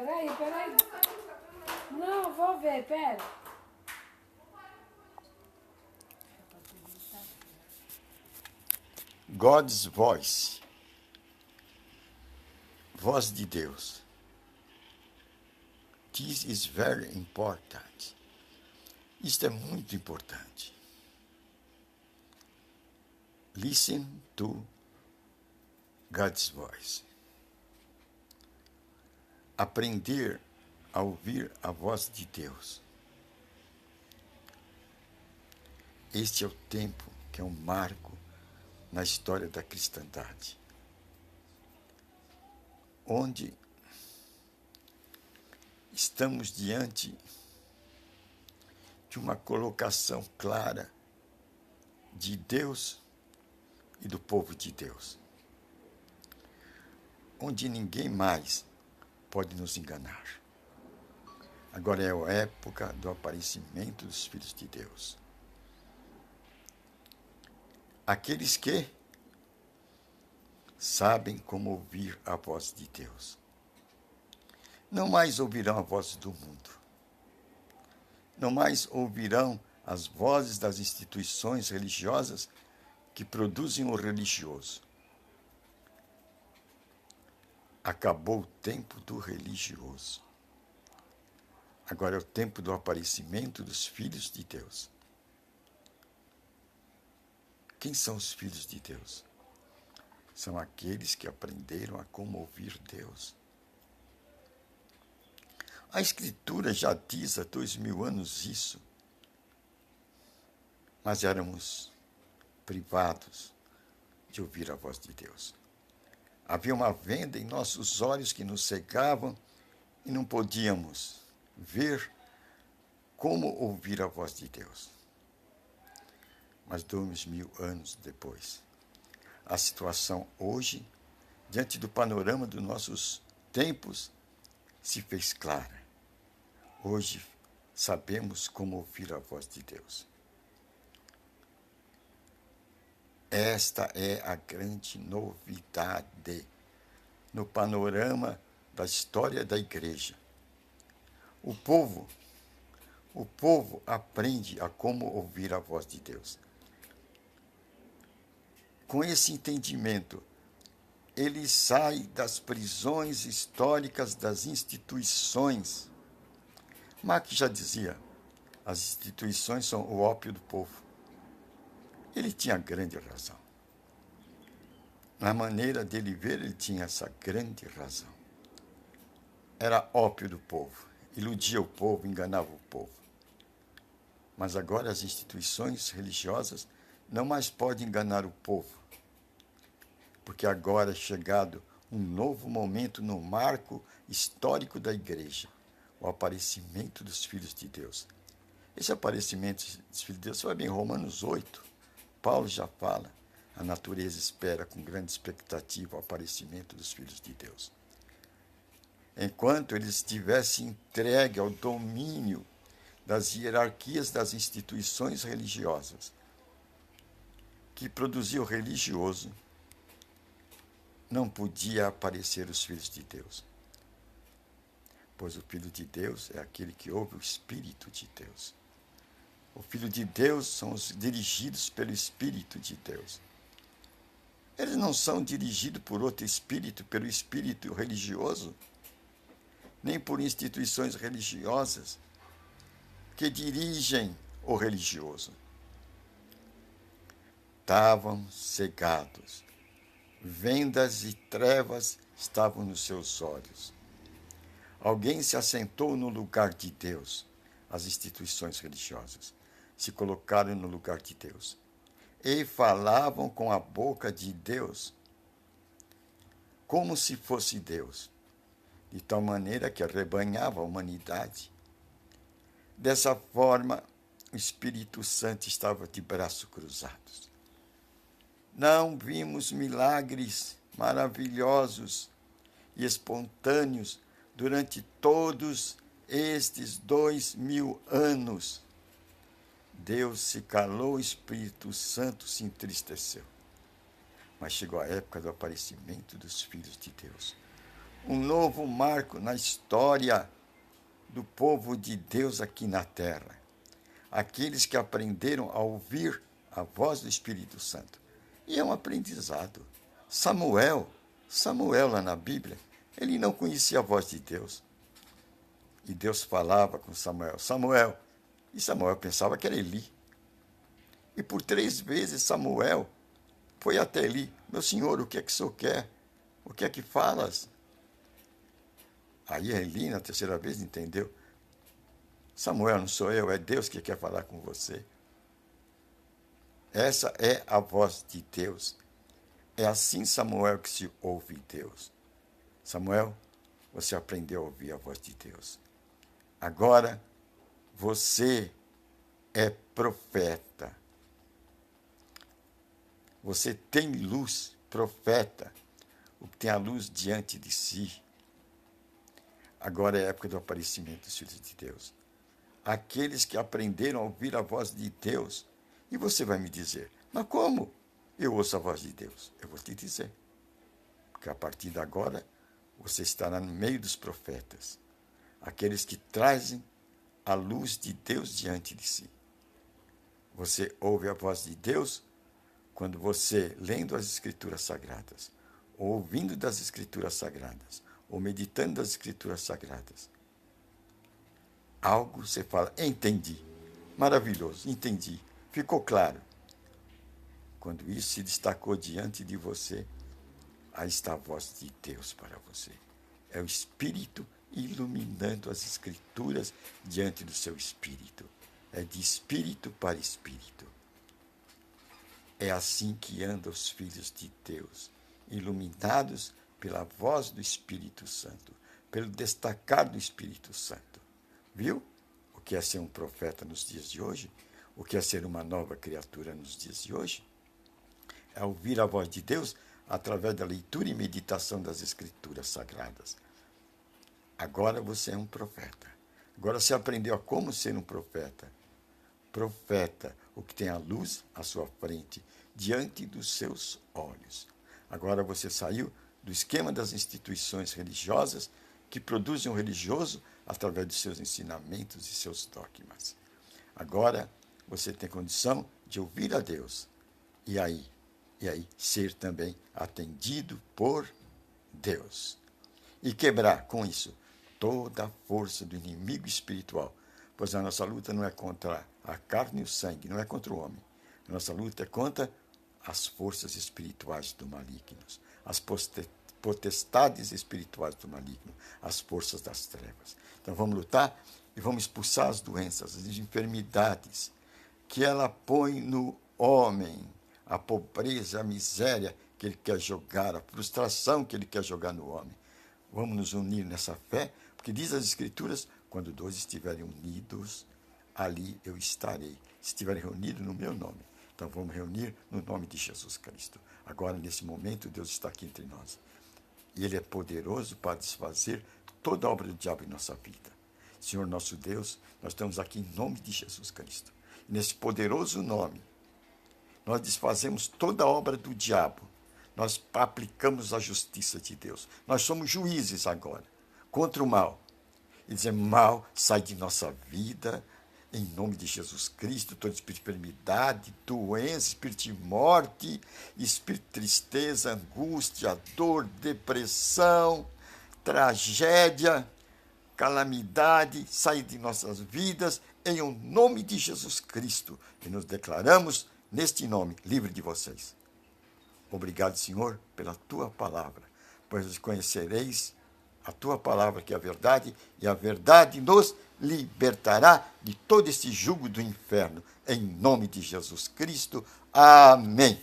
Peraí. Não, vou ver, pera. God's voice. Voz de Deus. This is very important. Isto é muito importante. Listen to God's voice. Aprender a ouvir a voz de Deus. Este é o tempo que é um marco na história da cristandade, onde estamos diante de uma colocação clara de Deus e do povo de Deus, onde ninguém mais pode nos enganar. Agora é a época do aparecimento dos filhos de Deus. Aqueles que sabem como ouvir a voz de Deus. Não mais ouvirão a voz do mundo. Não mais ouvirão as vozes das instituições religiosas que produzem o religioso. Acabou o tempo do religioso. Agora é o tempo do aparecimento dos filhos de Deus. Quem são os filhos de Deus? São aqueles que aprenderam a como ouvir Deus. A Escritura já diz há 2000 anos isso, mas éramos privados de ouvir a voz de Deus. Havia uma venda em nossos olhos que nos cegavam e não podíamos ver como ouvir a voz de Deus. Mas 2000 anos depois, a situação hoje, diante do panorama dos nossos tempos, se fez clara. Hoje sabemos como ouvir a voz de Deus. Esta é a grande novidade no panorama da história da igreja. O povo aprende a como ouvir a voz de Deus. Com esse entendimento, ele sai das prisões históricas das instituições. Marx já dizia, as instituições são o ópio do povo. Ele tinha grande razão. Na maneira dele ver, ele tinha essa grande razão. Era ópio do povo, iludia o povo, enganava o povo. Mas agora as instituições religiosas não mais podem enganar o povo, porque agora é chegado um novo momento no marco histórico da igreja, o aparecimento dos filhos de Deus. Esse aparecimento dos filhos de Deus, você vai ver em Romanos 8, Paulo já fala, a natureza espera com grande expectativa o aparecimento dos filhos de Deus. Enquanto eles estivessem entregues ao domínio das hierarquias das instituições religiosas, que produzia o religioso, não podia aparecer os filhos de Deus. Pois o Filho de Deus é aquele que ouve o Espírito de Deus. O Filho de Deus são os dirigidos pelo Espírito de Deus. Eles não são dirigidos por outro espírito, pelo espírito religioso, nem por instituições religiosas que dirigem o religioso. Estavam cegados. Vendas e trevas estavam nos seus olhos. Alguém se assentou no lugar de Deus. As instituições religiosas se colocaram no lugar de Deus. E falavam com a boca de Deus, como se fosse Deus, de tal maneira que arrebanhava a humanidade. Dessa forma, o Espírito Santo estava de braços cruzados. Não vimos milagres maravilhosos e espontâneos durante todos estes 2000 anos. Deus se calou, o Espírito Santo se entristeceu. Mas chegou a época do aparecimento dos filhos de Deus. um novo marco na história do povo de Deus aqui na terra. Aqueles que aprenderam a ouvir a voz do Espírito Santo. E é um aprendizado. Samuel lá na Bíblia, ele não conhecia a voz de Deus. E Deus falava com Samuel, Samuel. E Samuel pensava que era Eli. E por 3 vezes Samuel foi até Eli. Meu senhor, o que é que o senhor quer? O que é que falas? Aí Eli, na 3ª vez, entendeu. Samuel, não sou eu, é Deus que quer falar com você. Essa é a voz de Deus. É assim, Samuel, que se ouve Deus. Samuel, você aprendeu a ouvir a voz de Deus. Agora, você é profeta. Você tem luz, profeta, o que tem a luz diante de si. Agora é a época do aparecimento dos filhos de Deus. Aqueles que aprenderam a ouvir a voz de Deus. E você vai me dizer, mas como eu ouço a voz de Deus? Eu vou te dizer. Porque a partir de agora, você estará no meio dos profetas. Aqueles que trazem a luz de Deus diante de si. Você ouve a voz de Deus quando você, lendo as Escrituras Sagradas, ou ouvindo das Escrituras Sagradas, ou meditando das Escrituras Sagradas, algo você fala, entendi, maravilhoso, entendi, ficou claro. Quando isso se destacou diante de você, aí está a voz de Deus para você. É o Espírito iluminando as Escrituras diante do seu espírito. É de espírito para espírito. É assim que andam os filhos de Deus, iluminados pela voz do Espírito Santo, pelo destacar do Espírito Santo. Viu o que é ser um profeta nos dias de hoje? O que é ser uma nova criatura nos dias de hoje? É ouvir a voz de Deus através da leitura e meditação das Escrituras Sagradas. Agora você é um profeta. Agora você aprendeu a como ser um profeta. Profeta, o que tem a luz à sua frente, diante dos seus olhos. Agora você saiu do esquema das instituições religiosas que produzem o religioso através dos seus ensinamentos e seus dogmas. Agora você tem condição de ouvir a Deus e aí ser também atendido por Deus. E quebrar com isso toda a força do inimigo espiritual, pois a nossa luta não é contra a carne e o sangue, não é contra o homem. A nossa luta é contra as forças espirituais do maligno, as potestades espirituais do maligno, as forças das trevas. Então vamos lutar e vamos expulsar as doenças, as enfermidades que ela põe no homem, a pobreza, a miséria que ele quer jogar, a frustração que ele quer jogar no homem. Vamos nos unir nessa fé, porque diz as Escrituras, quando 2 estiverem unidos, ali eu estarei. Se estiverem reunidos no meu nome. Então vamos reunir no nome de Jesus Cristo. Agora, nesse momento, Deus está aqui entre nós. E Ele é poderoso para desfazer toda a obra do diabo em nossa vida. Senhor nosso Deus, nós estamos aqui em nome de Jesus Cristo. E nesse poderoso nome, nós desfazemos toda a obra do diabo. Nós aplicamos a justiça de Deus. Nós somos juízes agora, contra o mal. E dizemos, mal, sai de nossa vida, em nome de Jesus Cristo, todo espírito de enfermidade, doença, espírito de morte, espírito de tristeza, angústia, dor, depressão, tragédia, calamidade, sai de nossas vidas, em o nome de Jesus Cristo. E nos declaramos, neste nome, livre de vocês. Obrigado, Senhor, pela Tua palavra, pois conhecereis a Tua palavra, que é a verdade, e a verdade nos libertará de todo esse jugo do inferno. Em nome de Jesus Cristo. Amém.